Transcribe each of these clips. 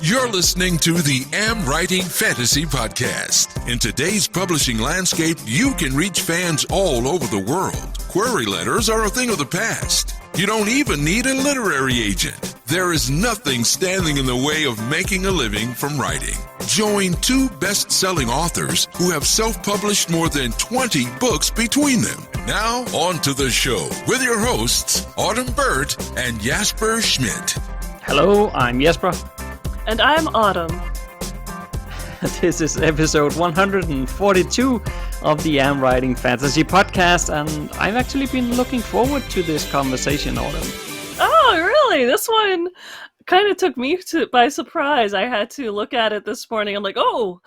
You're listening to the AmWritingFantasy podcast. In today's publishing landscape, you can reach fans all over the world. Query letters are a thing of the past. You don't even need a literary agent. There is nothing standing in the way of making a living from writing. Join two best-selling authors who have self-published more than 20 books between them. Now, on to the show with your hosts, Autumn Burt and Jesper Schmidt. Hello, I'm Jesper. And I'm Autumn. This is episode 142 of the AmWritingFantasy podcast, and I've actually been looking forward to this conversation, Autumn. Oh, really? This one kind of took me by surprise. I had to look at it this morning. I'm like, oh,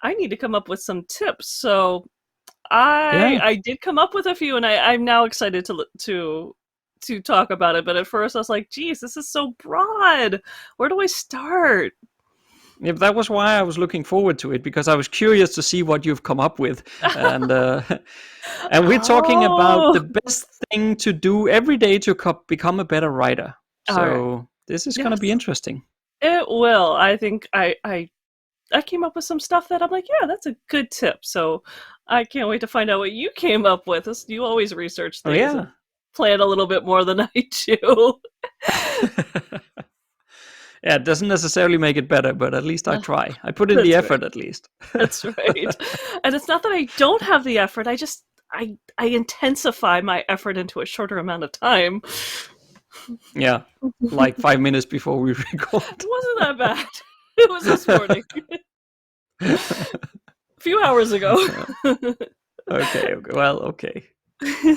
I need to come up with some tips. So I did come up with a few, and I'm now excited to talk about it. But at first I was like, geez, this is so broad. Where do I start? Yeah, that was why I was looking forward to it, because I was curious to see what you've come up with. And we're talking about the best thing to do every day to become a better writer. So this is going to be interesting. It will. I think I came up with some stuff that I'm like, yeah, that's a good tip. So I can't wait to find out what you came up with. You always research things and plan a little bit more than I do. Yeah, it doesn't necessarily make it better, but at least I try. I put in the effort at least. That's right. And it's not that I don't have the effort. I intensify my effort into a shorter amount of time. Yeah, like 5 minutes before we record. It wasn't that bad. It was this morning. A few hours ago. Okay. Well, okay.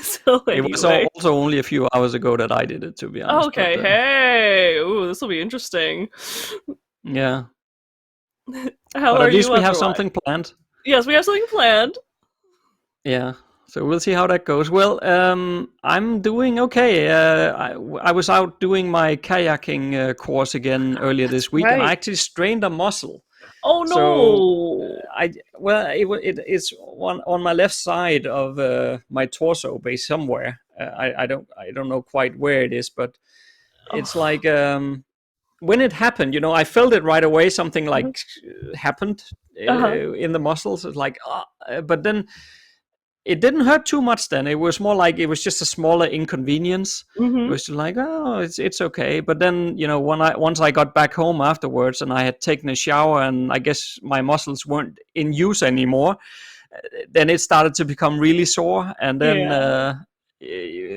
So anyway. It was also only a few hours ago that I did it, to be honest. Okay, hey! Ooh, this will be interesting. Yeah. How but are at least you we have something planned. Yes, we have something planned. Yeah, so we'll see how that goes. Well, I'm doing okay. I was out doing my kayaking course again earlier this week, and I actually strained a muscle. Oh no! So it's on my left side of my torso base somewhere. I don't know quite where it is, but it's like when it happened, I felt it right away. Something like happened in the muscles. It's like, but then it didn't hurt too much. Then it was more like it was just a smaller inconvenience. It was like, oh, it's okay. But then once I got back home afterwards and I had taken a shower and I guess my muscles weren't in use anymore, then it started to become really sore. And then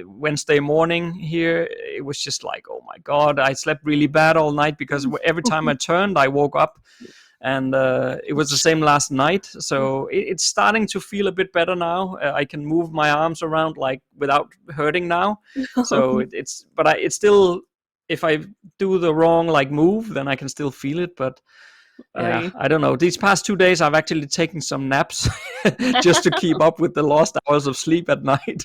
Wednesday morning here, it was just like, oh my God, I slept really bad all night because every time I turned, I woke up. And it was the same last night, so it's starting to feel a bit better now. I can move my arms around like without hurting now. So it's still, if I do the wrong move, then I can still feel it. But I don't know. These past 2 days, I've actually taken some naps just to keep up with the lost hours of sleep at night.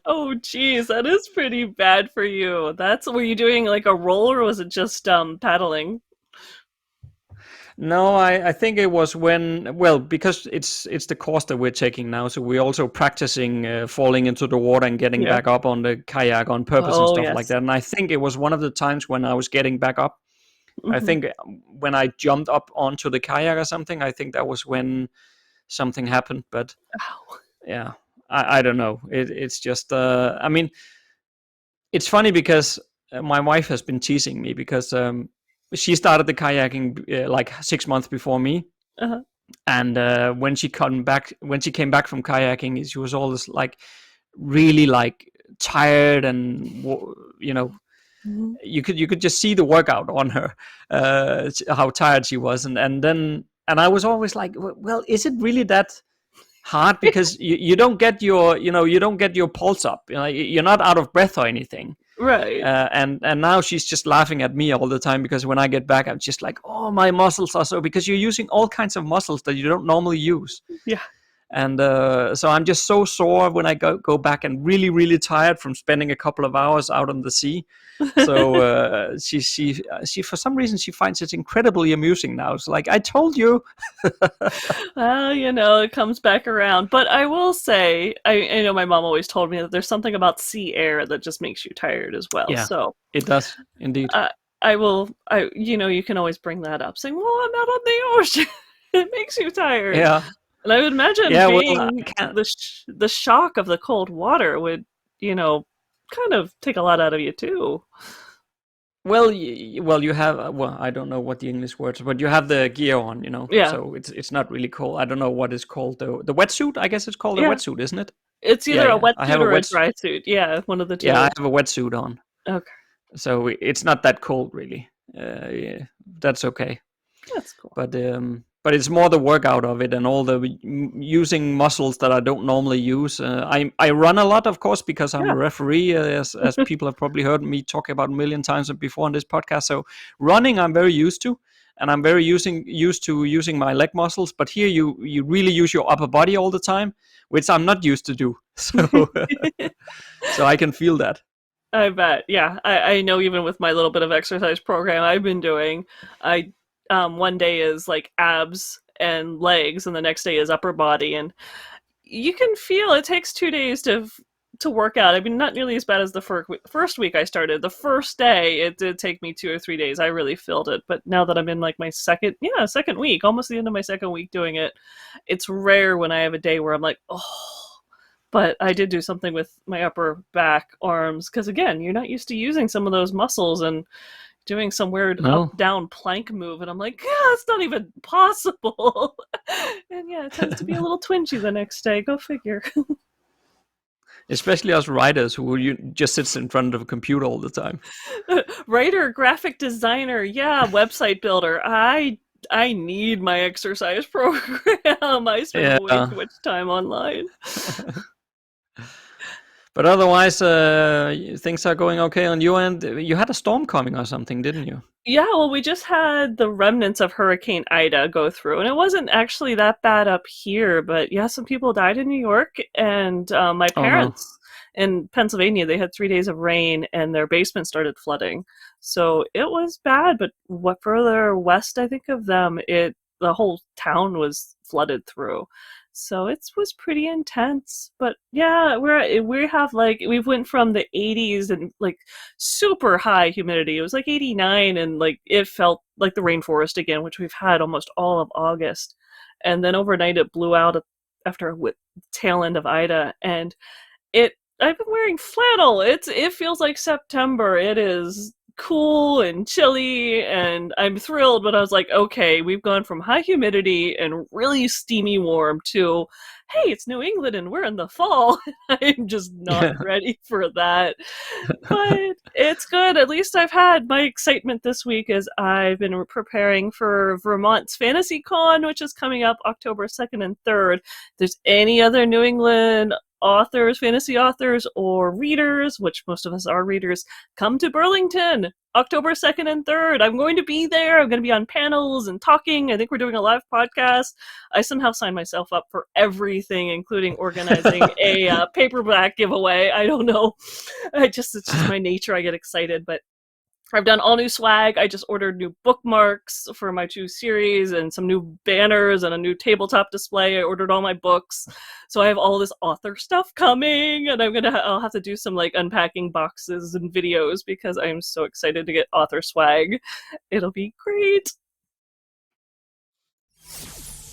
Oh, geez, that is pretty bad for you. Were you doing like a roll, or was it just paddling? No, I think it was because it's the course that we're taking now, so we're also practicing falling into the water and getting back up on the kayak on purpose and stuff like that. And I think it was one of the times when I was getting back up. I think when I jumped up onto the kayak or something, I think that was when something happened. But I don't know. It's just, I mean, it's funny because my wife has been teasing me because she started the kayaking like 6 months before me, and when she came back from kayaking, she was always like really like tired, and you could just see the workout on her, how tired she was, and I was always like, well, is it really that hard? Because you don't get your pulse up, you're not out of breath or anything. Right. And now she's just laughing at me all the time because when I get back, I'm just like, oh, my muscles are so, because you're using all kinds of muscles that you don't normally use. Yeah. And so I'm just so sore when I go back, and really, really tired from spending a couple of hours out on the sea. So she for some reason she finds it incredibly amusing now. It's like, I told you. Well, it comes back around. But I will say, I know my mom always told me that there's something about sea air that just makes you tired as well. Yeah, so it does indeed. I will. You can always bring that up, saying, "Well, I'm out on the ocean. It makes you tired." Yeah. And I would imagine Yeah. Well, I being can't. the shock of the cold water would, kind of take a lot out of you too. Well, you have. Well, I don't know what the English words, but you have the gear on, Yeah, so it's not really cold. I don't know what is called the wetsuit. I guess it's called a yeah. wetsuit, isn't it? It's Yeah, either a yeah. I have wetsuit a or a wetsuit. dry suit. Yeah, one of the Yeah, I two. have a wetsuit on, Okay, so it's not that cold really. Yeah, that's okay. that's cool. But it's more the workout of it and all the using muscles that I don't normally use. I run a lot, of course, because I'm Yeah. a referee, as people have probably heard me talk about a million times before on this podcast. So running, I'm very used to, and I'm very used to using my leg muscles. But here, you really use your upper body all the time, which I'm not used to do. So so I can feel that. I bet. Yeah, I know. Even with my little bit of exercise program I've been doing, I one day is like abs and legs, and the next day is upper body, and you can feel it takes 2 days to work out. I mean, not nearly as bad as the first week I started. The first day, it did take me 2 or 3 days. I really felt it. But now that I'm in like my second week, almost the end of my second week doing it, it's rare when I have a day where I'm like, oh. But I did do something with my upper back, arms, because again, you're not used to using some of those muscles and doing some weird No, up-down plank move, and I'm like, yeah, it's not even possible. And yeah, it tends to be a little twingy the next day. Go figure. especially us writers who just sits in front of a computer all the time. Writer, graphic designer, yeah, website builder. I need my exercise program. I spend way Yeah. too much time online. But otherwise, things are going okay on your end. You had a storm coming or something, didn't you? Yeah, well, we just had the remnants of Hurricane Ida go through, and it wasn't actually that bad up here, but yeah, some people died in New York, and my Oh no. parents in Pennsylvania, they had 3 days of rain, and their basement started flooding. So it was bad, but what further west I think of them, the whole town was flooded through. So it was pretty intense, but yeah, we have like we went from the 80s and like super high humidity. It was like 89, and like it felt like the rainforest again, which we've had almost all of August. And then overnight it blew out after a tail end of Ida, and I've been wearing flannel. It feels like September. It is cool and chilly, and I'm thrilled, but I was like, okay, we've gone from high humidity and really steamy warm to, hey, it's New England and we're in the fall. I'm just not ready for that. But it's good. At least I've had my excitement this week as I've been preparing for Vermont's Fantasy Con, which is coming up October 2nd and 3rd. If there's any other New England authors, fantasy authors, or readers, which most of us are readers, come to Burlington October 2nd and 3rd. I'm going to be there. I'm going to be on panels and talking. I think we're doing a live podcast. I somehow signed myself up for everything, including organizing a paperback giveaway. I don't know. It's just my nature. I get excited, but I've done all new swag. I just ordered new bookmarks for my 2 series and some new banners and a new tabletop display. I ordered all my books. So I have all this author stuff coming, and I'll have to do some like unpacking boxes and videos because I'm so excited to get author swag. It'll be great.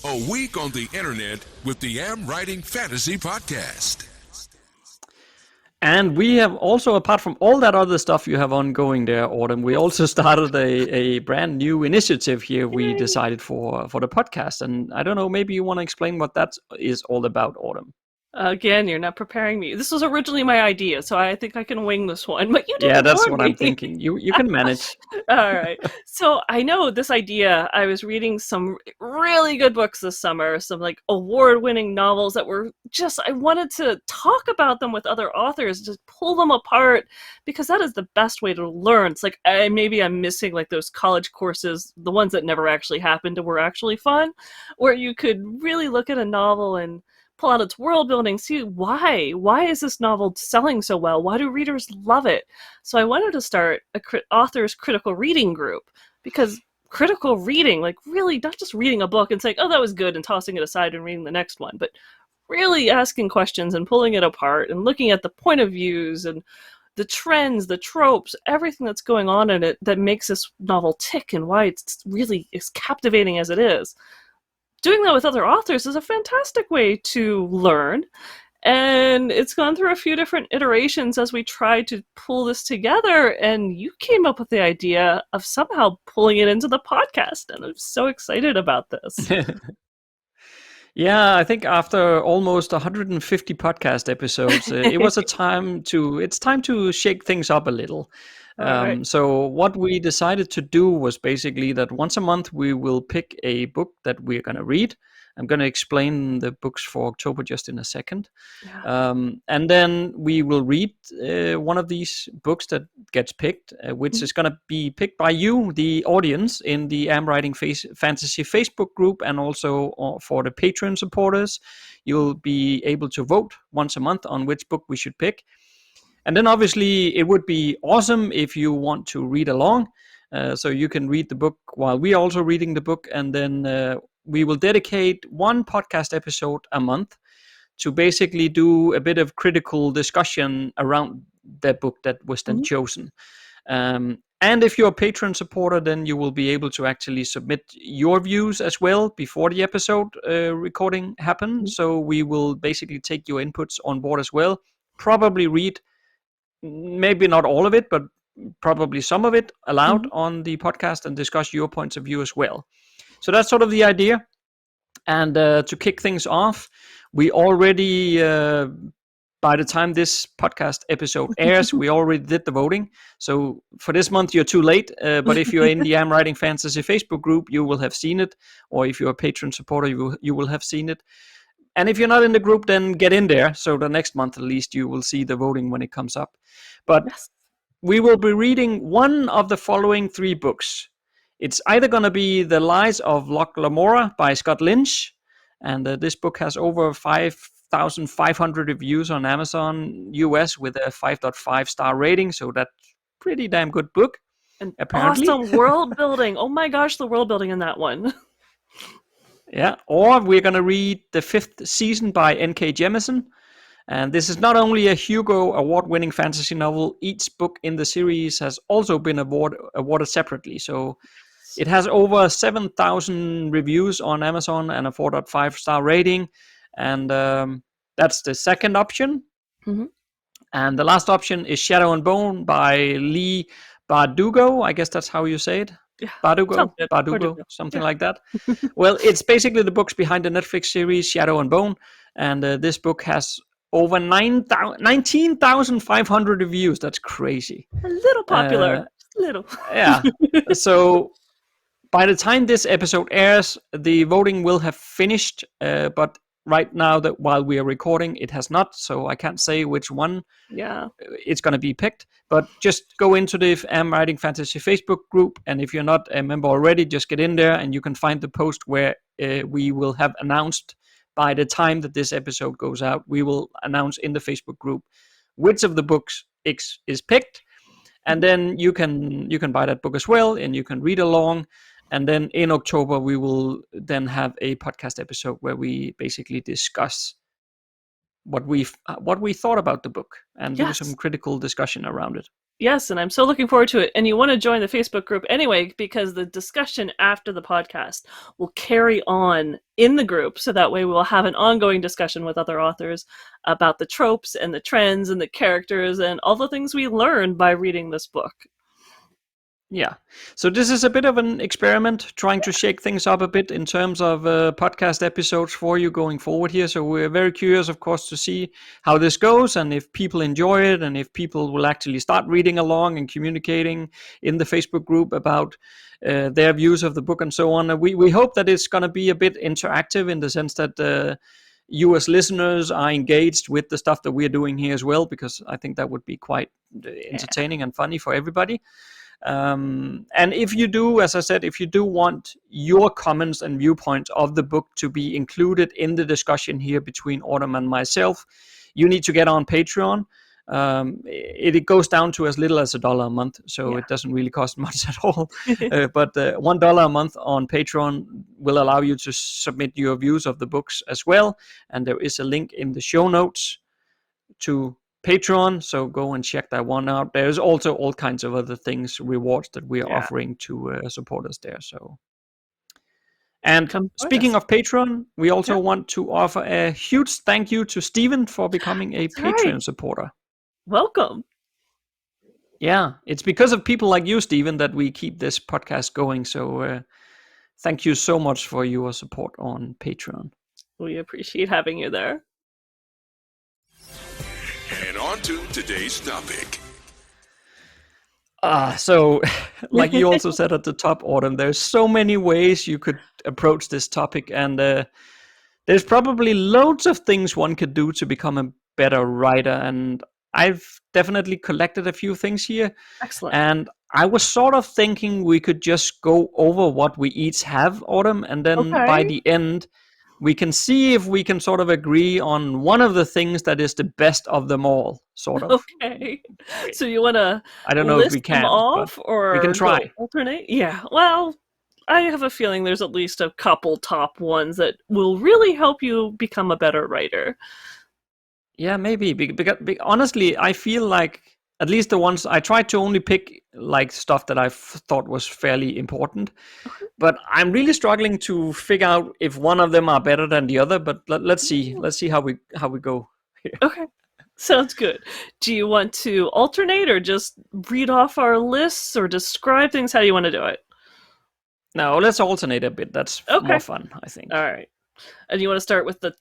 A week on the internet with the Am Writing Fantasy podcast. And we have also, apart from all that other stuff you have ongoing there, Autumn, we also started a brand new initiative here we decided for the podcast. And I don't know, maybe you want to explain what that is all about, Autumn. Again, you're not preparing me. This was originally my idea, so I think I can wing this one, but you didn't Yeah, that's warn what me. I'm thinking. You can manage. All right. So I know this idea. I was reading some really good books this summer, some like award-winning novels that were just, I wanted to talk about them with other authors, just pull them apart, because that is the best way to learn. It's like maybe I'm missing like those college courses, the ones that never actually happened and were actually fun, where you could really look at a novel and pull out its world building, see why is this novel selling so well? Why do readers love it? So I wanted to start a author's critical reading group, because critical reading, like really not just reading a book and saying, oh, that was good, and tossing it aside and reading the next one, but really asking questions and pulling it apart and looking at the point of views and the trends, the tropes, everything that's going on in it that makes this novel tick and why it's really as captivating as it is. Doing that with other authors is a fantastic way to learn. And it's gone through a few different iterations as we tried to pull this together, and you came up with the idea of somehow pulling it into the podcast, and I'm so excited about this. Yeah, I think after almost 150 podcast episodes, it's time to shake things up a little. All right. So what we decided to do was basically that once a month we will pick a book that we're going to read. I'm going to explain the books for October just in a second. Yeah. And then we will read one of these books that gets picked, which is going to be picked by you, the audience, in the AmWritingFantasy Facebook group, and also for the Patreon supporters. You'll be able to vote once a month on which book we should pick. And then obviously it would be awesome if you want to read along. So you can read the book while we're also reading the book, and then we will dedicate one podcast episode a month to basically do a bit of critical discussion around that book that was then chosen. And if you're a Patreon supporter, then you will be able to actually submit your views as well before the episode recording happens. So we will basically take your inputs on board as well. Probably read maybe not all of it, but probably some of it aloud on the podcast and discuss your points of view as well. So that's sort of the idea. And to kick things off, we already, by the time this podcast episode airs, we already did the voting. So for this month, you're too late. But if you're in the AmWritingFantasy Facebook group, you will have seen it. Or if you're a Patreon supporter, you will have seen it. And if you're not in the group, then get in there. So the next month, at least, you will see the voting when it comes up. But we will be reading one of the following 3 books. It's either going to be The Lies of Loch Lamora by Scott Lynch. And this book has over 5,500 reviews on Amazon US with a 5.5 star rating. So that's pretty damn good book. And apparently. Awesome world building. Oh my gosh, the world building in that one. Yeah. Or we're going to read The Fifth Season by N.K. Jemisin. And this is not only a Hugo Award-winning fantasy novel, each book in the series has also been awarded separately. So it has over 7,000 reviews on Amazon and a 4.5 star rating. And that's the second option. And the last option is Shadow and Bone by Lee Bardugo. I guess that's how you say it. Yeah, Bardugo, something like that. Well, it's basically the books behind the Netflix series Shadow and Bone. And this book has over 19,500 reviews. That's crazy. A little popular. Little. Yeah. So by the time this episode airs, the voting will have finished. But right now, that while we are recording, it has not. So I can't say which one it's going to be picked. But just go into the AmWritingFantasy Facebook group. And if you're not a member already, just get in there and you can find the post where we will have announced. By the time that this episode goes out, we will announce in the Facebook group which of the books is picked, and then you can buy that book as well, and you can read along. And then in October, we will then have a podcast episode where we basically discuss what we thought about the book and do some critical discussion around it. Yes, and I'm so looking forward to it. And you want to join the Facebook group anyway, because the discussion after the podcast will carry on in the group. So that way we will have an ongoing discussion with other authors about the tropes and the trends and the characters and all the things we learned by reading this book. Yeah. So this is a bit of an experiment, trying to shake things up a bit in terms of podcast episodes for you going forward here. So we're very curious, of course, to see how this goes and if people enjoy it and if people will actually start reading along and communicating in the Facebook group about their views of the book and so on. And we hope that it's going to be a bit interactive in the sense that you as listeners are engaged with the stuff that we're doing here as well, because I think that would be quite entertaining and funny for everybody. And if you do, as I said, if you do want your comments and viewpoints of the book to be included in the discussion here between Autumn and myself, you need to get on Patreon. It goes down to as little as $1 a month, so it doesn't really cost much at all. But $1 a month on Patreon will allow you to submit your views of the books as well. And there is a link in the show notes to Patreon, so go and check that one out. There's also all kinds of other things, rewards that we are offering to support us there. So, and speaking of Patreon, we also want to offer a huge thank you to Steven for becoming a Patreon supporter. Welcome. Yeah, it's because of people like you, Steven, that we keep this podcast going. So thank you so much for your support on Patreon. We appreciate having you there. And on to today's topic. So, like you also said at the top, Autumn, there's so many ways you could approach this topic, and there's probably loads of things one could do to become a better writer, and I've definitely collected a few things here. Excellent. And I was sort of thinking we could just go over what we each have, Autumn, and then by the end, we can see if we can sort of agree on one of the things that is the best of them all, sort of. Okay. So you want to I don't know if we can, them off, or we can try. Alternate? Yeah. Well, I have a feeling there's at least a couple top ones that will really help you become a better writer. Yeah, maybe. Because honestly, I feel like at least the ones I tried to only pick like stuff that I thought was fairly important. But I'm really struggling to figure out if one of them are better than the other. But let's see. Let's see how we go here. Okay. Sounds good. Do you want to alternate or just read off our lists or describe things? How do you want to do it? No, let's alternate a bit. That's more fun, I think. All right. And you want to start with the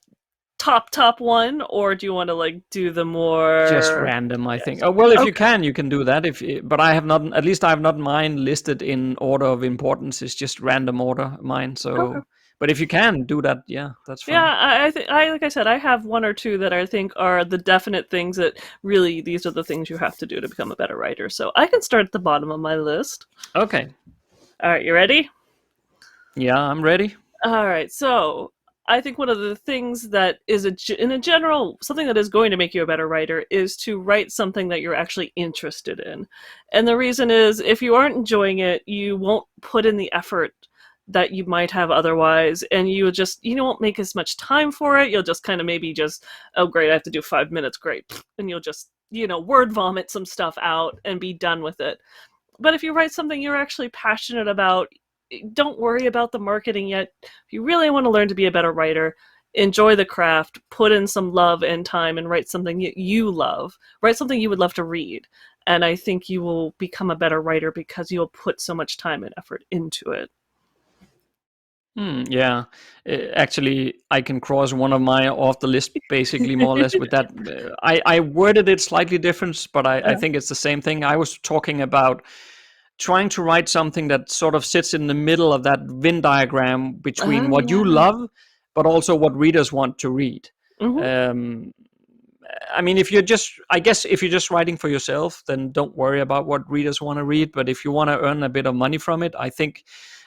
top one, or do you want to like do the more just random? I think. Oh, well, if you can do that. But I have not. At least I have not mine listed in order of importance. It's just random order mine. So, but if you can do that, yeah, that's fine. Yeah, I think like I said, I have one or two that I think are the definite things that really these are the things you have to do to become a better writer. So I can start at the bottom of my list. Okay. All right, you ready? Yeah, I'm ready. All right, so I think one of the things that is in a general, something that is going to make you a better writer is to write something that you're actually interested in. And the reason is, if you aren't enjoying it, you won't put in the effort that you might have otherwise, and you won't make as much time for it. You'll just kind of maybe just, oh great, I have to do 5 minutes, great. And you'll just, word vomit some stuff out and be done with it. But if you write something you're actually passionate about, don't worry about the marketing yet. If you really want to learn to be a better writer, enjoy the craft, put in some love and time, and write something you love. Write something you would love to read. And I think you will become a better writer because you'll put so much time and effort into it. Yeah. Actually, I can cross one of mine off the list, basically, more or less, with that. I worded it slightly different, but I think it's the same thing. I was talking about trying to write something that sort of sits in the middle of that Venn diagram between what you love, but also what readers want to read. I mean, if you're just writing for yourself, then don't worry about what readers want to read. But if you want to earn a bit of money from it, I think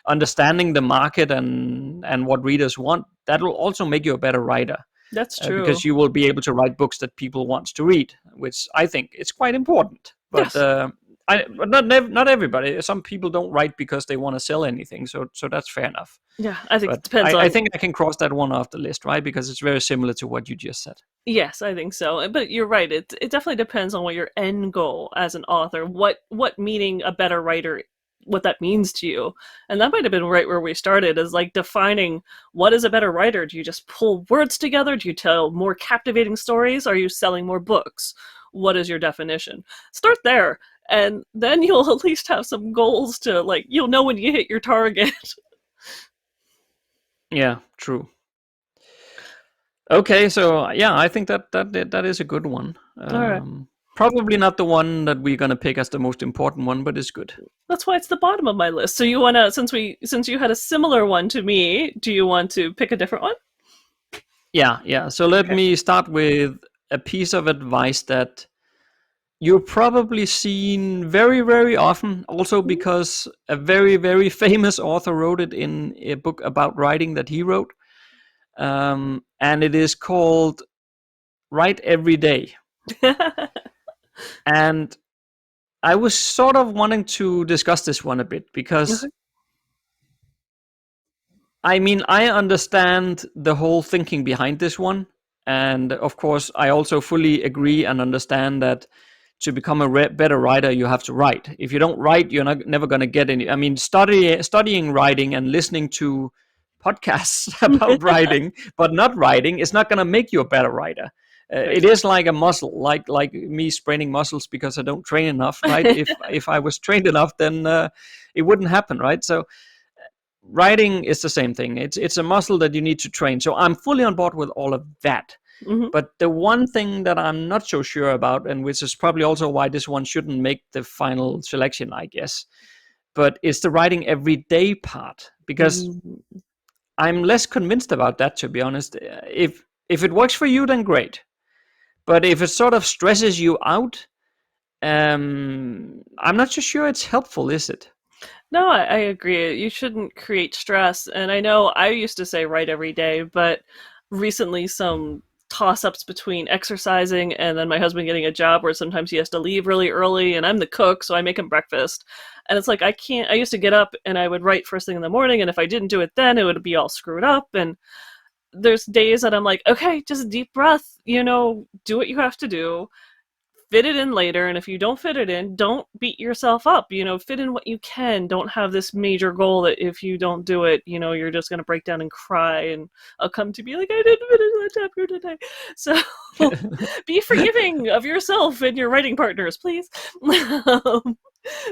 understanding the market and what readers want, that will also make you a better writer. That's true. Because you will be able to write books that people want to read, which I think is quite important. But but not everybody. Some people don't write because they want to sell anything, so that's fair enough. Yeah, I think it depends on... I think I can cross that one off the list, right? Because it's very similar to what you just said. Yes, I think so. But you're right. It definitely depends on what your end goal as an author, what meaning a better writer, what that means to you. And that might have been right where we started, is like defining what is a better writer. Do you just pull words together? Do you tell more captivating stories? Are you selling more books? What is your definition? Start there. And then you'll at least have some goals to, like, you'll know when you hit your target. Yeah, true. Okay, so yeah, I think that is a good one. All right. Probably not the one that we're gonna pick as the most important one, but it's good. That's why it's the bottom of my list. So you wanna, since you had a similar one to me, do you want to pick a different one? Yeah. So let me start with a piece of advice that you've probably seen very, very often, also because a very, very famous author wrote it in a book about writing that he wrote. And it is called Write Every Day. And I was sort of wanting to discuss this one a bit because I mean, I understand the whole thinking behind this one. And of course, I also fully agree and understand that to become a better writer, you have to write. If you don't write, you're never going to get any. I mean, studying writing and listening to podcasts about writing, but not writing, is not going to make you a better writer. It is like a muscle, like me spraining muscles because I don't train enough, right? if I was trained enough, then it wouldn't happen, right? So writing is the same thing. It's a muscle that you need to train. So I'm fully on board with all of that. Mm-hmm. But the one thing that I'm not so sure about, and which is probably also why this one shouldn't make the final selection, I guess, but it's the writing every day part, because I'm less convinced about that, to be honest. If it works for you, then great. But if it sort of stresses you out, I'm not so sure it's helpful, is it? No, I agree. You shouldn't create stress. And I know I used to say write every day, but recently some toss-ups between exercising and then my husband getting a job where sometimes he has to leave really early and I'm the cook, so I make him breakfast. And it's like, I used to get up and I would write first thing in the morning, and if I didn't do it then, it would be all screwed up. And there's days that I'm like, okay, just deep breath, do what you have to do. Fit it in later, and if you don't fit it in, don't beat yourself up. Fit in what you can. Don't have this major goal that if you don't do it, you're just going to break down and cry, and I'll come to be like, I didn't finish that chapter today. So be forgiving of yourself and your writing partners, please.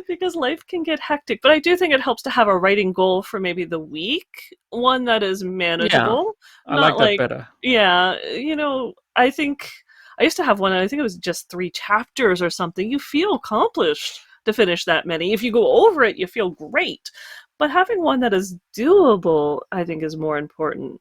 Because life can get hectic. But I do think it helps to have a writing goal for maybe the week, one that is manageable. Yeah, I like that better. Yeah, I think I used to have one, and I think it was just 3 chapters or something. You feel accomplished to finish that many. If you go over it, you feel great. But having one that is doable, I think, is more important.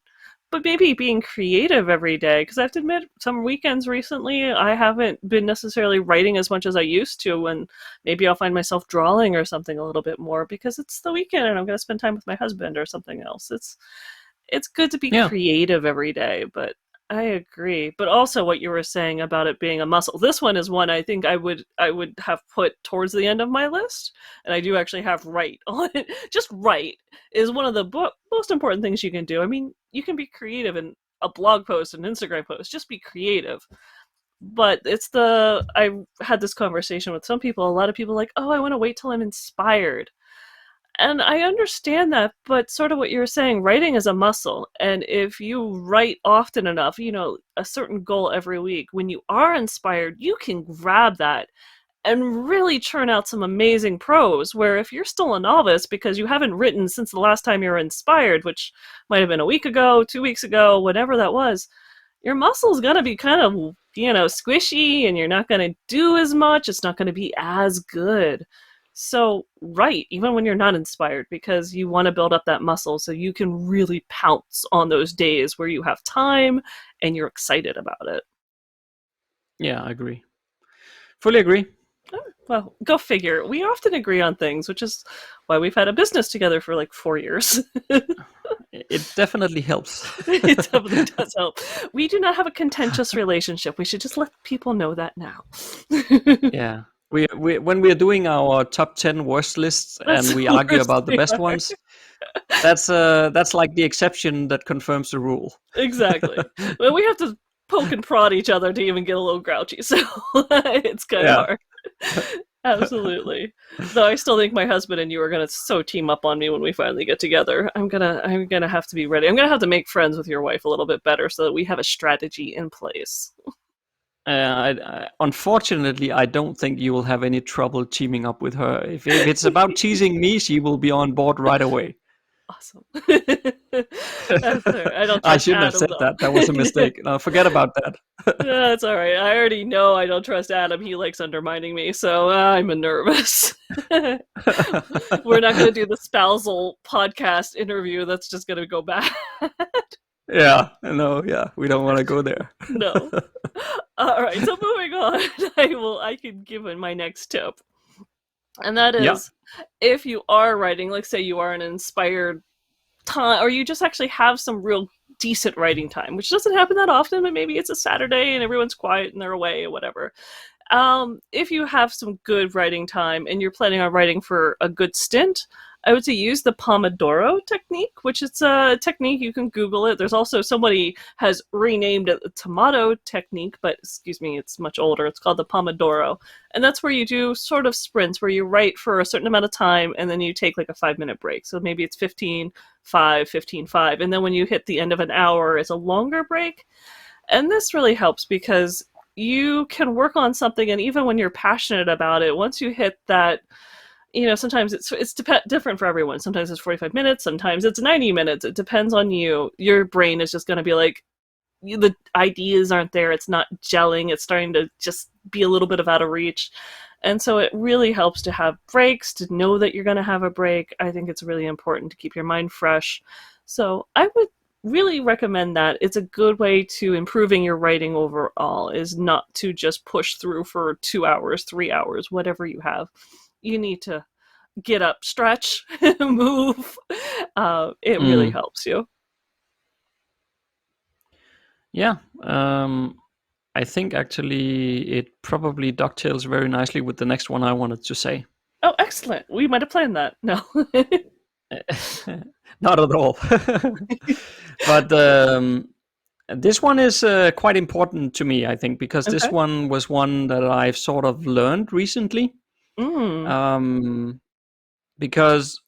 But maybe being creative every day, because I have to admit, some weekends recently, I haven't been necessarily writing as much as I used to, and maybe I'll find myself drawing or something a little bit more because it's the weekend and I'm going to spend time with my husband or something else. It's good to be creative every day, but I agree. But also what you were saying about it being a muscle. This one is one I think I would have put towards the end of my list. And I do actually have write on it. Just write is one of the most important things you can do. I mean, you can be creative in a blog post, an Instagram post. Just be creative. But I had this conversation with some people. A lot of people are like, oh, I want to wait till I'm inspired. And I understand that, but sort of what you're saying, writing is a muscle. And if you write often enough, a certain goal every week, when you are inspired, you can grab that and really churn out some amazing prose. Where if you're still a novice because you haven't written since the last time you were inspired, which might have been a week ago, 2 weeks ago, whatever that was, your muscle's going to be kind of, squishy, and you're not going to do as much. It's not going to be as good. So write, even when you're not inspired, because you want to build up that muscle so you can really pounce on those days where you have time and you're excited about it. Yeah, I agree. Fully agree. Oh, well, go figure. We often agree on things, which is why we've had a business together for like 4 years. It definitely helps. It definitely does help. We do not have a contentious relationship. We should just let people know that now. Yeah. We when we are doing our top 10 worst lists and we argue about the best ones, that's like the exception that confirms the rule. Exactly. Well, we have to poke and prod each other to even get a little grouchy, so it's kind of hard. Absolutely. Though I still think my husband and you are gonna so team up on me when we finally get together. I'm gonna have to be ready. I'm gonna have to make friends with your wife a little bit better so that we have a strategy in place. Unfortunately, I don't think you will have any trouble teaming up with her. If it's about teasing me, she will be on board right away. Awesome. That's fair. I don't. I shouldn't have said that. That was a mistake. No, forget about that. That's all right. I already know I don't trust Adam. He likes undermining me, so I'm nervous. We're not going to do the spousal podcast interview. That's just going to go bad. Yeah, no, yeah, we don't want to go there. No. All right, so moving on, I can give my next tip. And that is, if you are writing, like say you are an inspired time, or you just actually have some real decent writing time, which doesn't happen that often, but maybe it's a Saturday and everyone's quiet and they're away or whatever. If you have some good writing time and you're planning on writing for a good stint, I would say use the Pomodoro technique, which is a technique, you can Google it. There's also somebody has renamed it the tomato technique, but excuse me, it's much older. It's called the Pomodoro. And that's where you do sort of sprints where you write for a certain amount of time and then you take like a 5-minute break. So maybe it's 15, 5, 15, 5. And then when you hit the end of an hour, it's a longer break. And this really helps because you can work on something, and even when you're passionate about it, once you hit that, sometimes it's different for everyone. Sometimes it's 45 minutes, sometimes it's 90 minutes. It depends on you. Your brain is just going to be like, the ideas aren't there. It's not gelling. It's starting to just be a little bit of out of reach. And so it really helps to have breaks, to know that you're going to have a break. I think it's really important to keep your mind fresh. So I would really recommend that. It's a good way to improving your writing overall, is not to just push through for 2 hours, 3 hours, whatever you have. You need to get up, stretch, move. It really helps you. Yeah. I think actually it probably dovetails very nicely with the next one I wanted to say. Oh, excellent. We might have planned that. No. Not at all. But this one is quite important to me, I think, because this one was one that I've sort of learned recently. Because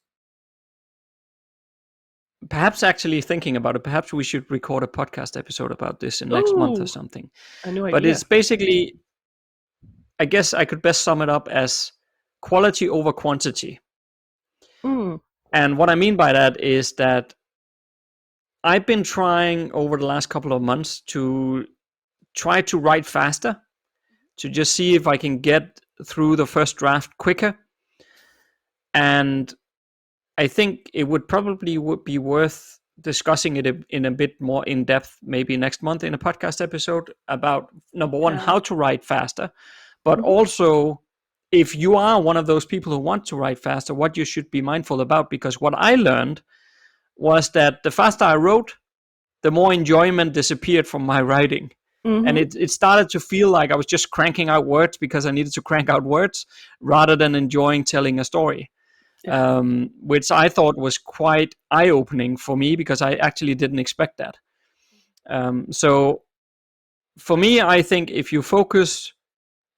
perhaps actually thinking about it, perhaps we should record a podcast episode about this in next month or something. A new idea. But it's basically, I guess I could best sum it up as quality over quantity. And what I mean by that is that I've been trying over the last couple of months to try to write faster, to just see if I can get through the first draft quicker. And I think it would probably be worth discussing it in a bit more in depth, maybe next month in a podcast episode, about number one, how to write faster, but also if you are one of those people who want to write faster, what you should be mindful about. Because what I learned was that the faster I wrote, the more enjoyment disappeared from my writing. And it started to feel like I was just cranking out words because I needed to crank out words rather than enjoying telling a story. Which I thought was quite eye-opening for me because I actually didn't expect that. So for me, I think if you focus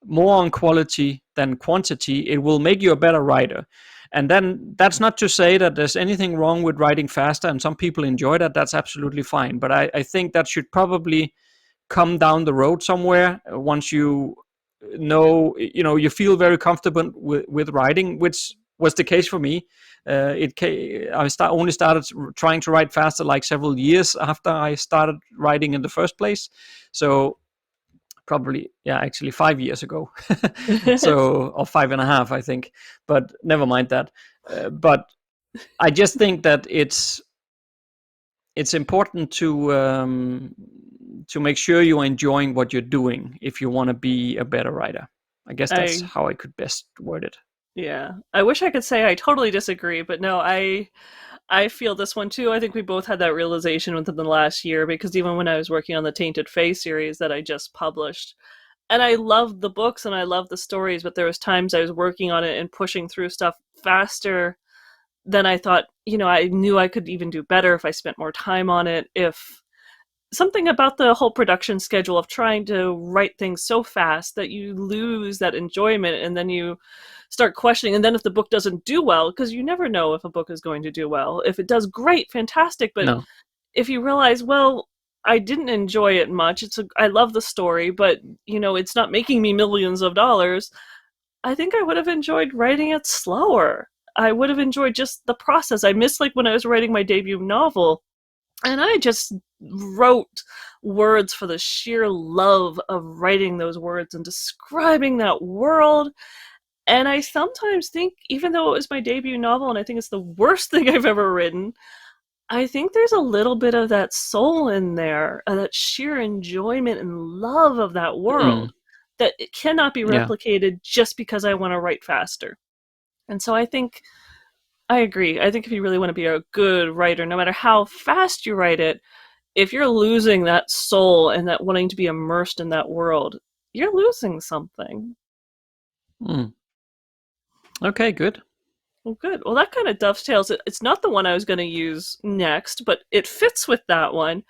more on quality than quantity, it will make you a better writer. And then that's not to say that there's anything wrong with writing faster, and some people enjoy that. That's absolutely fine. But I think that should probably come down the road somewhere once you know, you feel very comfortable with writing, which was the case for me. I only started trying to write faster like several years after I started writing in the first place. So probably, actually 5 years ago. So, or 5.5, I think. But never mind that. But I just think that it's important to make sure you're enjoying what you're doing if you want to be a better writer. I guess that's how I could best word it. Yeah. I wish I could say I totally disagree, but no, I feel this one too. I think we both had that realization within the last year, because even when I was working on the Tainted Fae series that I just published, and I loved the books and I loved the stories, but there was times I was working on it and pushing through stuff faster than I thought, I knew I could even do better if I spent more time on it. If something about the whole production schedule of trying to write things so fast that you lose that enjoyment, and then you start questioning. And then if the book doesn't do well, because you never know if a book is going to do well. If it does great, fantastic. But if you realize, well, I didn't enjoy it much. I love the story, but it's not making me millions of dollars. I think I would have enjoyed writing it slower. I would have enjoyed just the process. I miss like when I was writing my debut novel, and I just wrote words for the sheer love of writing those words and describing that world. And I sometimes think, even though it was my debut novel and I think it's the worst thing I've ever written, I think there's a little bit of that soul in there, that sheer enjoyment and love of that world that it cannot be replicated just because I want to write faster. And so I think I agree. I think if you really want to be a good writer, no matter how fast you write it, if you're losing that soul and that wanting to be immersed in that world, you're losing something. Okay, good. Well, good. Well, that kind of dovetails. It's not the one I was going to use next, but it fits with that one.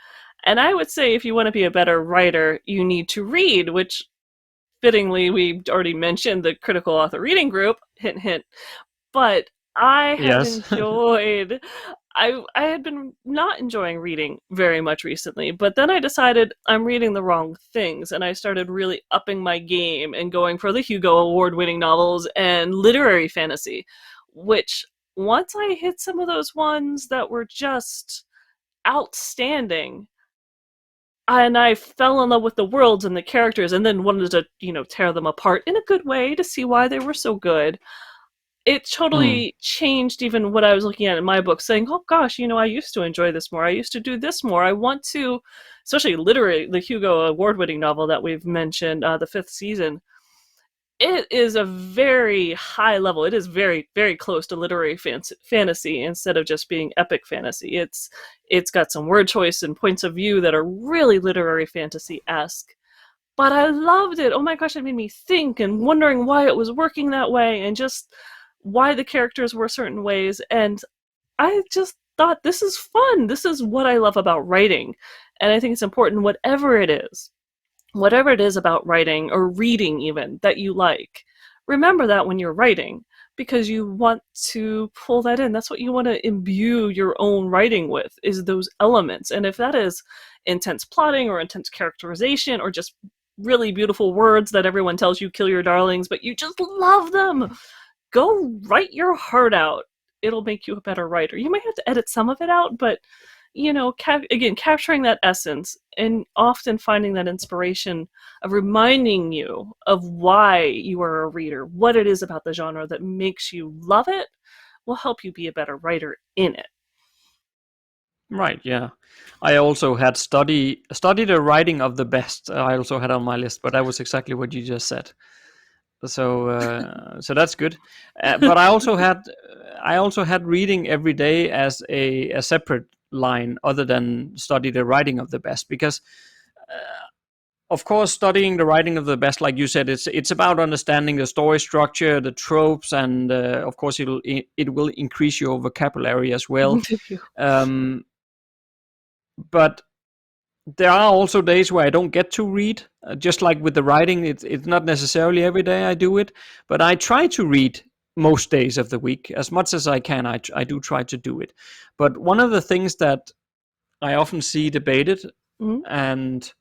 And I would say if you want to be a better writer, you need to read, which fittingly, we already mentioned the critical author reading group, hint, hint. But I have Yes. enjoyed, I had been not enjoying reading very much recently, but then I decided I'm reading the wrong things, and I started really upping my game and going for the Hugo Award-winning novels and literary fantasy, which once I hit some of those ones that were just outstanding, and I fell in love with the worlds and the characters and then wanted to, tear them apart in a good way to see why they were so good. It totally changed even what I was looking at in my book, saying, oh gosh, I used to enjoy this more. I used to do this more. I want to, especially literary, the Hugo award-winning novel that we've mentioned, the 5th season. It is a very high level. It is very, very close to literary fantasy instead of just being epic fantasy. It's got some word choice and points of view that are really literary fantasy-esque. But I loved it. Oh my gosh, it made me think and wondering why it was working that way and just why the characters were certain ways. And I just thought, this is fun. This is what I love about writing. And I think it's important, whatever it is about writing or reading even that you like, remember that when you're writing, because you want to pull that in. That's what you want to imbue your own writing with, is those elements. And if that is intense plotting or intense characterization or just really beautiful words that everyone tells you kill your darlings, but you just love them, go write your heart out. It'll make you a better writer. You might have to edit some of it out, but again, capturing that essence and often finding that inspiration of reminding you of why you are a reader, what it is about the genre that makes you love it, will help you be a better writer in it. Right, yeah. I also had study the writing of the best. I also had on my list, but that was exactly what you just said. So that's good. But I also had reading every day as a separate line other than study the writing of the best, because of course studying the writing of the best, like you said, it's about understanding the story structure, the tropes, and of course it will increase your vocabulary as well. But there are also days where I don't get to read, just like with the writing. It's not necessarily every day I do it, but I try to read most days of the week as much as I can. I do try to do it. But one of the things that I often see debated, and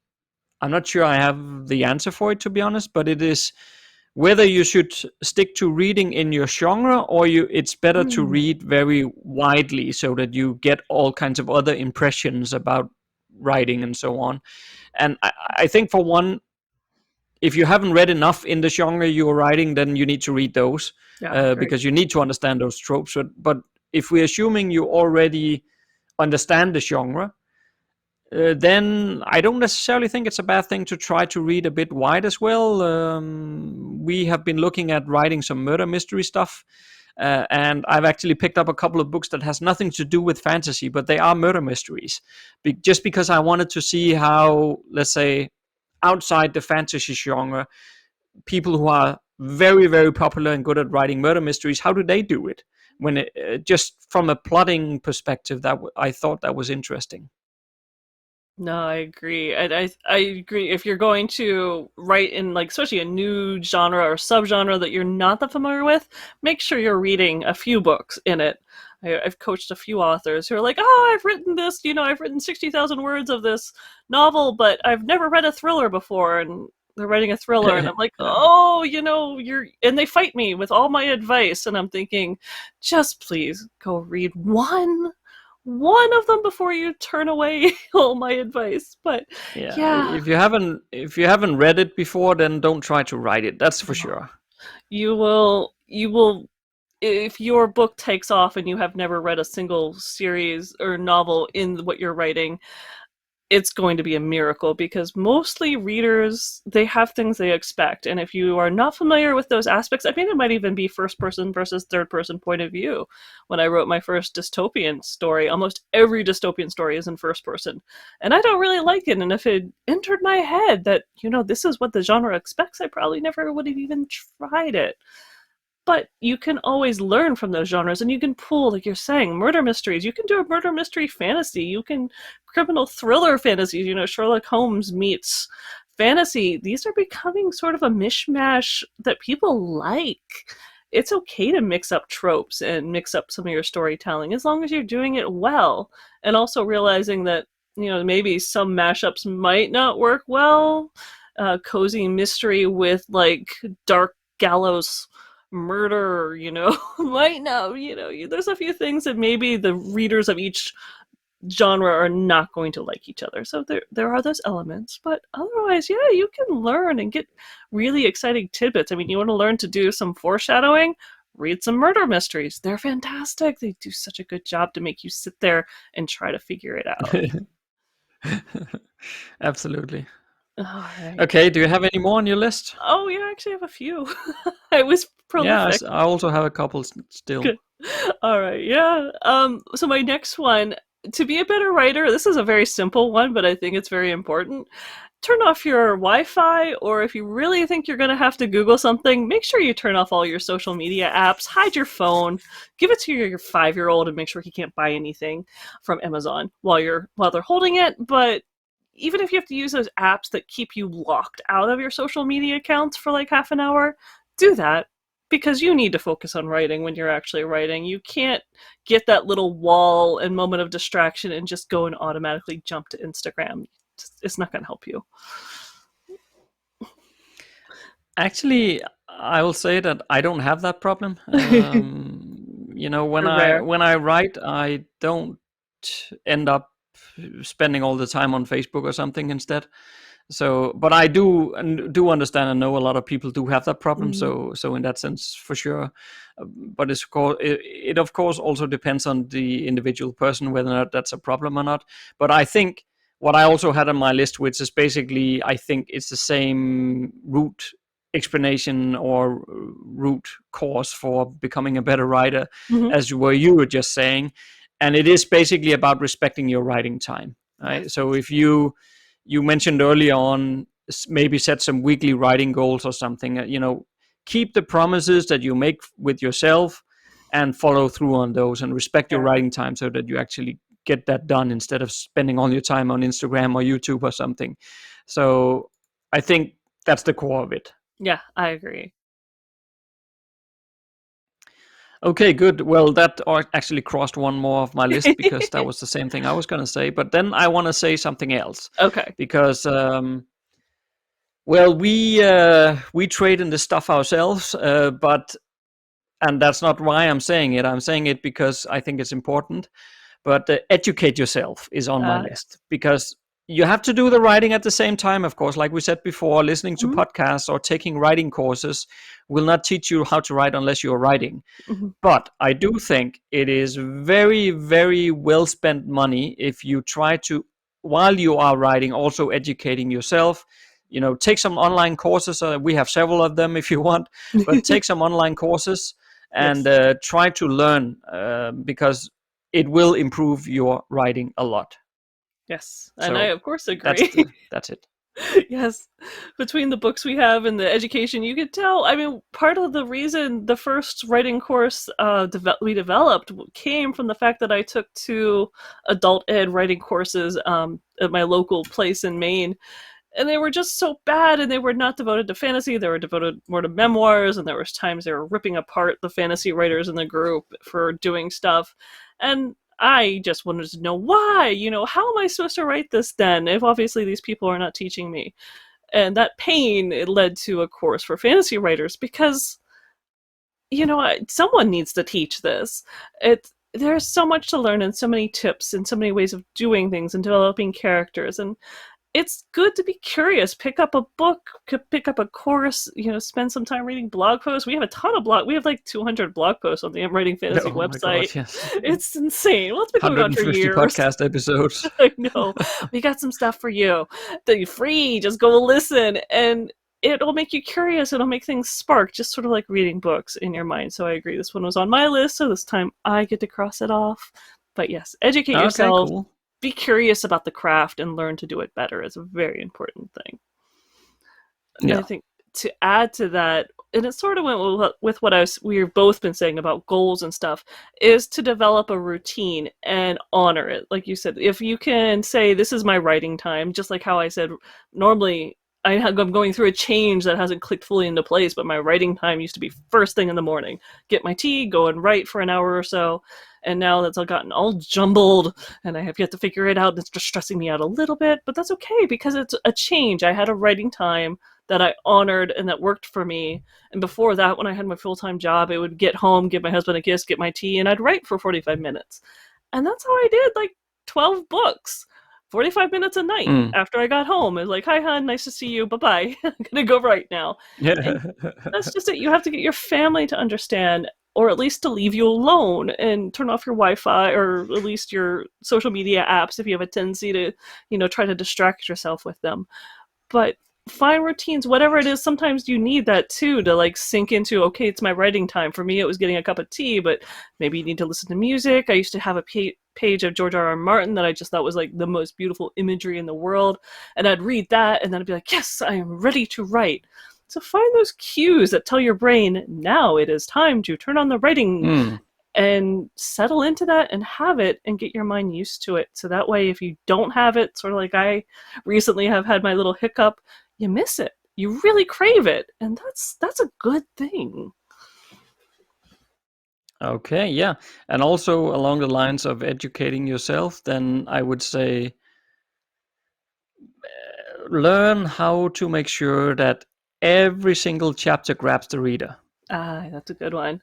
I'm not sure I have the answer for it, to be honest, but it is whether you should stick to reading in your genre, or it's better to read very widely so that you get all kinds of other impressions about writing and so on. And I think, for one, if you haven't read enough in the genre you're writing, then you need to read those, because you need to understand those tropes. But if we're assuming you already understand the genre, then I don't necessarily think it's a bad thing to try to read a bit wide as well. We have been looking at writing some murder mystery stuff, and I've actually picked up a couple of books that has nothing to do with fantasy, but they are murder mysteries, just because I wanted to see how, let's say, outside the fantasy genre, people who are very, very popular and good at writing murder mysteries, how do they do it? When just from a plotting perspective, that I thought that was interesting. No, I agree. I agree. If you're going to write in, like, especially a new genre or subgenre that you're not that familiar with, make sure you're reading a few books in it. I've coached a few authors who are like, oh, I've written this, I've written 60,000 words of this novel, but I've never read a thriller before, and they're writing a thriller, and I'm like, oh, and they fight me with all my advice, and I'm thinking, just please go read one of them before you turn away all my advice. But yeah, if you haven't read it before, then don't try to write it. That's for sure. You will if your book takes off and you have never read a single series or novel in what you're writing, it's going to be a miracle, because mostly readers, they have things they expect, and if you are not familiar with those aspects, I mean, it might even be first person versus third person point of view. When I wrote my first dystopian story, almost every dystopian story is in first person, and I don't really like it. And if it entered my head that this is what the genre expects, I probably never would have even tried it. But you can always learn from those genres, and you can pull, like you're saying, murder mysteries. You can do a murder mystery fantasy. You can criminal thriller fantasies. Sherlock Holmes meets fantasy. These are becoming sort of a mishmash that people like. It's okay to mix up tropes and mix up some of your storytelling as long as you're doing it well, and also realizing that maybe some mashups might not work well. Cozy mystery with like dark gallows murder, might not, there's a few things that maybe the readers of each genre are not going to like each other. So there are those elements, but otherwise, yeah, you can learn and get really exciting tidbits. I mean, you want to learn to do some foreshadowing? Read some murder mysteries. They're fantastic. They do such a good job to make you sit there and try to figure it out. Absolutely. All right. Okay, do you have any more on your list? Oh, yeah, I actually have a few. I was prolific. Yeah, I also have a couple still. Good. All right, yeah. So my next one, to be a better writer, this is a very simple one, but I think it's very important. Turn off your Wi-Fi, or if you really think you're going to have to Google something, make sure you turn off all your social media apps, hide your phone, give it to your 5-year-old and make sure he can't buy anything from Amazon while they're holding it. But even if you have to use those apps that keep you locked out of your social media accounts for like half an hour, do that, because you need to focus on writing when you're actually writing. You can't get that little wall and moment of distraction and just go and automatically jump to Instagram. It's not going to help you. Actually, I will say that I don't have that problem. When I write, I don't end up spending all the time on Facebook or something instead. So, but I do understand and know a lot of people do have that problem. Mm-hmm. So in that sense, for sure. But it of course also depends on the individual person whether or not that's a problem or not. But I think what I also had on my list, which is basically, I think it's the same root explanation or root cause for becoming a better writer, Mm-hmm. as you were just saying, and it is basically about respecting your writing time. Right. Yes. So if you mentioned earlier on, maybe set some weekly writing goals or something, keep the promises that you make with yourself and follow through on those, and respect your writing time so that you actually get that done instead of spending all your time on Instagram or YouTube or something. So I think that's the core of it. Yeah, I agree. Okay, good. Well, that actually crossed one more of my list because that was the same thing I was going to say. But then I want to say something else. Okay. Because, we trade in this stuff ourselves, and that's not why I'm saying it. I'm saying it because I think it's important. But educate yourself is on my list, because you have to do the writing at the same time, of course. Like we said before, listening to podcasts or taking writing courses will not teach you how to write unless you're writing. Mm-hmm. But I do think it is very, very well spent money if you try to, while you are writing, also educating yourself. Take some online courses. We have several of them if you want, but take some online courses and try to learn, because it will improve your writing a lot. Yes, and I of course agree. That's it. Yes, between the books we have and the education, you could tell. I mean, part of the reason the first writing course we developed came from the fact that I took 2 adult ed writing courses at my local place in Maine. And they were just so bad, and they were not devoted to fantasy. They were devoted more to memoirs, and there was times they were ripping apart the fantasy writers in the group for doing stuff. And I just wanted to know why. How am I supposed to write this then, if obviously these people are not teaching me? And that pain, it led to a course for fantasy writers, because, someone needs to teach this. There's so much to learn, and so many tips, and so many ways of doing things and developing characters. And it's good to be curious. Pick up a book, pick up a course, spend some time reading blog posts. We have a ton of we have like 200 blog posts on the AmWritingFantasy website. God, yes. It's insane. Well, it's been going on for years. podcast episodes. I know. We got some stuff for you. They're free. Just go listen. And it'll make you curious. It'll make things spark, just sort of like reading books in your mind. So I agree. This one was on my list, so this time I get to cross it off. But yes, educate yourself. Cool. Be curious about the craft and learn to do it better is a very important thing. And I think to add to that, and it sort of went with what we've both been saying about goals and stuff, is to develop a routine and honor it. Like you said, if you can say, this is my writing time, just like how I said, normally I'm going through a change that hasn't clicked fully into place, but my writing time used to be first thing in the morning. Get my tea, go and write for an hour or so, and now that's all gotten all jumbled, and I have yet to figure it out, and it's just stressing me out a little bit, but that's okay, because it's a change. I had a writing time that I honored and that worked for me. And before that, when I had my full-time job, I would get home, give my husband a kiss, get my tea, and I'd write for 45 minutes. And that's how I did like 12 books. 45 minutes a night after I got home. It was like, hi, hon, nice to see you. Bye-bye. I'm going to go write now. Yeah. And that's just it. You have to get your family to understand, or at least to leave you alone and turn off your Wi-Fi, or at least your social media apps if you have a tendency to, try to distract yourself with them. But find routines, whatever it is. Sometimes you need that too, to like sink into, okay, it's my writing time. For me, it was getting a cup of tea, but maybe you need to listen to music. I used to have a page of George R.R. Martin that I just thought was like the most beautiful imagery in the world, and I'd read that and then I'd be like, yes, I am ready to write. So find those cues that tell your brain, now it is time to turn on the writing, and settle into that and have it, and get your mind used to it. So that way, if you don't have it, sort of like I recently have had my little hiccup, you miss it. You really crave it, and that's a good thing. Okay, yeah. And also along the lines of educating yourself, then I would say learn how to make sure that every single chapter grabs the reader. That's a good one.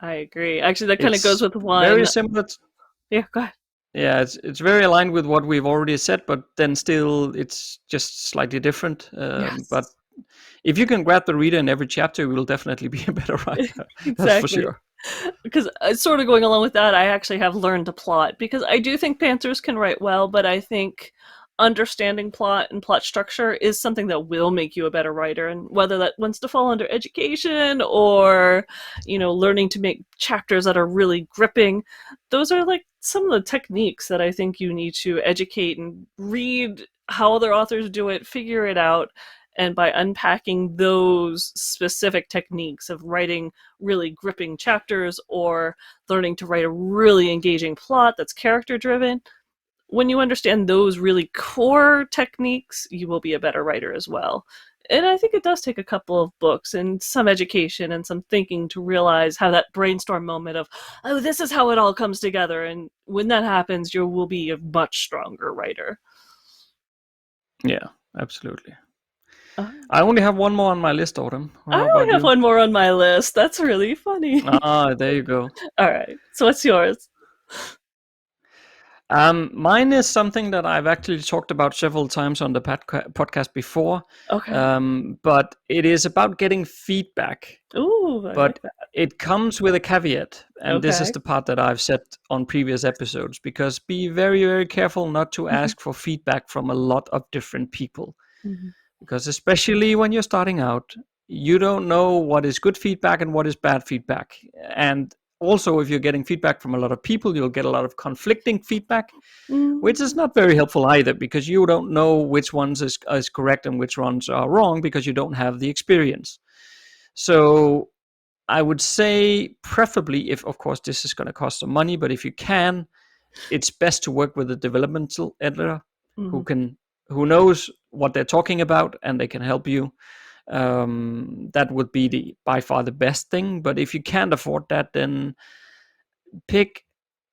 I agree. Actually, that kind of goes It's with one. very similar. Yeah, go ahead. Yeah, it's very aligned with what we've already said, but then still it's just slightly different. Yes. But if you can grab the reader in every chapter, you will definitely be a better writer. That's for sure. Because sort of going along with that, I actually have learned to plot, because I do think pantsers can write well, but I think understanding plot and plot structure is something that will make you a better writer. And whether that wants to fall under education or, learning to make chapters that are really gripping, those are like some of the techniques that I think you need to educate and read how other authors do it, figure it out. And by unpacking those specific techniques of writing really gripping chapters, or learning to write a really engaging plot that's character driven, when you understand those really core techniques, you will be a better writer as well. And I think it does take a couple of books and some education and some thinking to realize how that brainstorm moment of, oh, this is how it all comes together. And when that happens, you will be a much stronger writer. Yeah, absolutely. I only have one more on my list, Autumn. I only have one more on my list. That's really funny. There you go. All right. So what's yours? Mine is something that I've actually talked about several times on the podcast before. Okay. But it is about getting feedback. Ooh, but like it comes with a caveat, and this is the part that I've said on previous episodes, because be very, very careful not to ask for feedback from a lot of different people. Because especially when you're starting out, you don't know what is good feedback and what is bad feedback. And also, if you're getting feedback from a lot of people, you'll get a lot of conflicting feedback, which is not very helpful either, because you don't know which ones is correct and which ones are wrong, because you don't have the experience. So I would say, preferably, if of course this is going to cost some money, but if you can, it's best to work with a developmental editor who knows what they're talking about, and they can help you. That would be by far the best thing. But if you can't afford that, then pick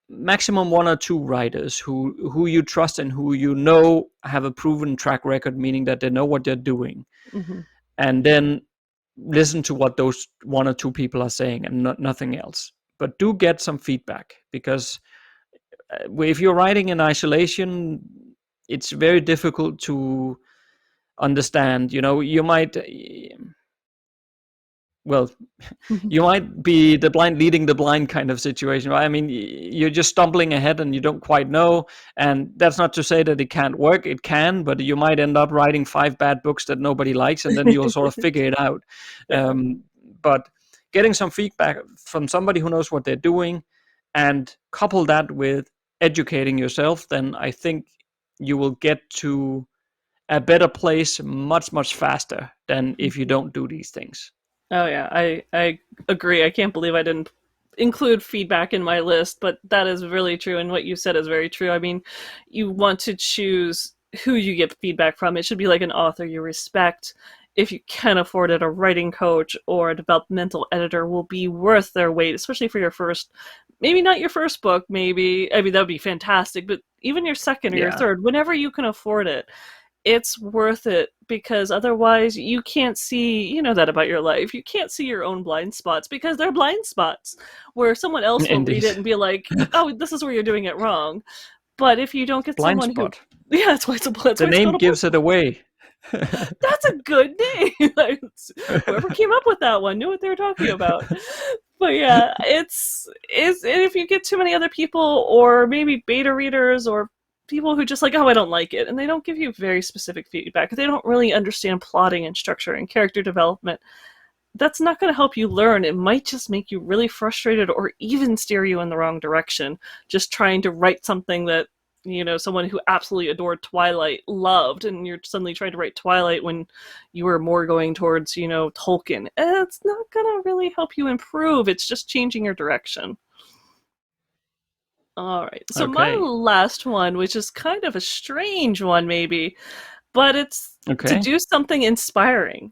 maximum one or two writers who you trust and who you know have a proven track record, meaning that they know what they're doing, and then listen to what those one or two people are saying, and nothing else. But do get some feedback, because if you're writing in isolation, it's very difficult to understand. You might you might be the blind leading the blind kind of situation, right? I mean, you're just stumbling ahead and you don't quite know. And that's not to say that it can't work. It can, but you might end up writing 5 bad books that nobody likes, and then you'll sort of figure it out. But getting some feedback from somebody who knows what they're doing, and couple that with educating yourself, then I think you will get to a better place much, much faster than if you don't do these things. Oh yeah, I agree. I can't believe I didn't include feedback in my list, but that is really true, and what you said is very true. I mean, you want to choose who you get feedback from. It should be like an author you respect. If you can afford it, a writing coach or a developmental editor will be worth their weight, especially for your first, maybe not your first book, maybe, I mean, that would be fantastic, but even your second or your third, whenever you can afford it, it's worth it, because otherwise you can't see, you know that about your life, you can't see your own blind spots because they're blind spots where someone else will read it and be like, oh, this is where you're doing it wrong. But if you don't get Blind someone spot. who, yeah, that's why it's a blind spot. The name gives it away. That's a good name. Whoever came up with that one knew what they were talking about. But yeah, it's if you get too many other people, or maybe beta readers, or people who just like, oh, I don't like it, and they don't give you very specific feedback, they don't really understand plotting and structure and character development, that's not going to help you learn. It might just make you really frustrated, or even steer you in the wrong direction, just trying to write something that, you know, someone who absolutely adored Twilight loved, and you're suddenly trying to write Twilight when you were more going towards, you know, Tolkien. It's not going to really help you improve. It's just changing your direction. All right. So my last one, which is kind of a strange one maybe, but it's to do something inspiring.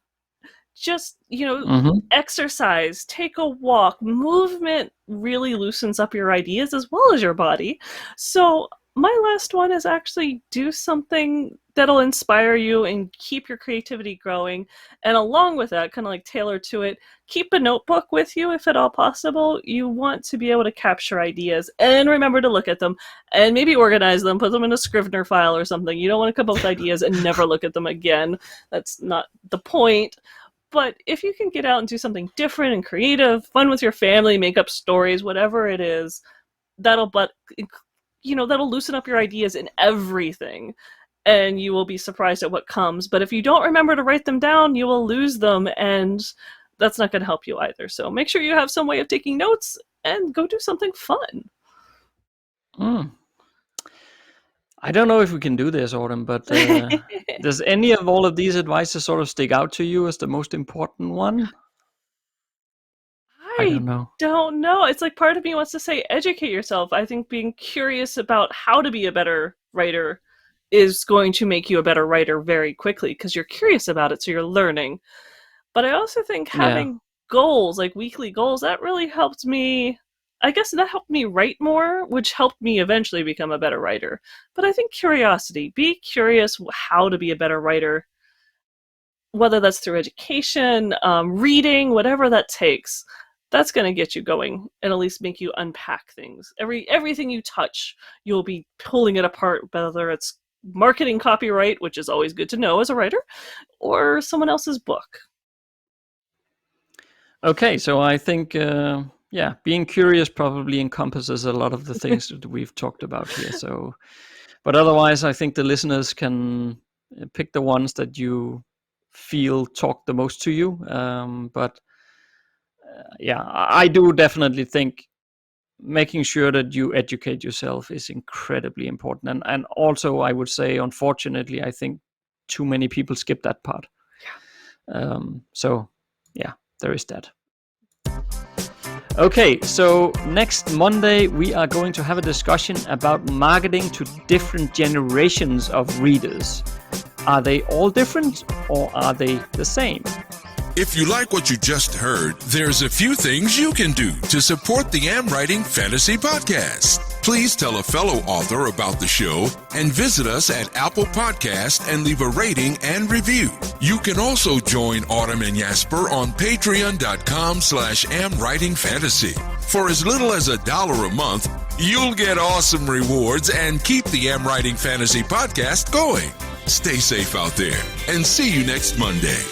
Just, you know, exercise, take a walk. Movement really loosens up your ideas as well as your body. So my last one is actually do something that'll inspire you and keep your creativity growing. And along with that, kind of like tailored to it, keep a notebook with you if at all possible. You want to be able to capture ideas and remember to look at them and maybe organize them, put them in a Scrivener file or something. You don't want to come up with ideas and never look at them again. That's not the point. But if you can get out and do something different and creative, fun with your family, make up stories, whatever it is, that'll loosen up your ideas in everything, and you will be surprised at what comes. But if you don't remember to write them down, you will lose them, and that's not going to help you either. So make sure you have some way of taking notes and go do something fun. I don't know if we can do this, Autumn, but does any of all of these advices sort of stick out to you as the most important one? I don't know. It's like part of me wants to say educate yourself. I think being curious about how to be a better writer is going to make you a better writer very quickly because you're curious about it, so you're learning. But I also think having goals, like weekly goals, that really helped me. I guess that helped me write more, which helped me eventually become a better writer. But I think curiosity, be curious how to be a better writer, whether that's through education, reading, whatever that takes. That's going to get you going and at least make you unpack things. Everything you touch, you'll be pulling it apart, whether it's marketing copyright, which is always good to know as a writer, or someone else's book. Okay, so I think, being curious probably encompasses a lot of the things that we've talked about here. So, but otherwise, I think the listeners can pick the ones that you feel talk the most to you. I do definitely think making sure that you educate yourself is incredibly important. And also, I would say, unfortunately, I think too many people skip that part. There is that. Okay, so next Monday, we are going to have a discussion about marketing to different generations of readers. Are they all different or are they the same? If you like what you just heard, there's a few things you can do to support the AmWritingFantasy podcast. Please tell a fellow author about the show and visit us at Apple Podcast and leave a rating and review. You can also join Autumn and Jesper on patreon.com/AmWritingFantasy. For as little as $1 a month, you'll get awesome rewards and keep the AmWritingFantasy podcast going. Stay safe out there and see you next Monday.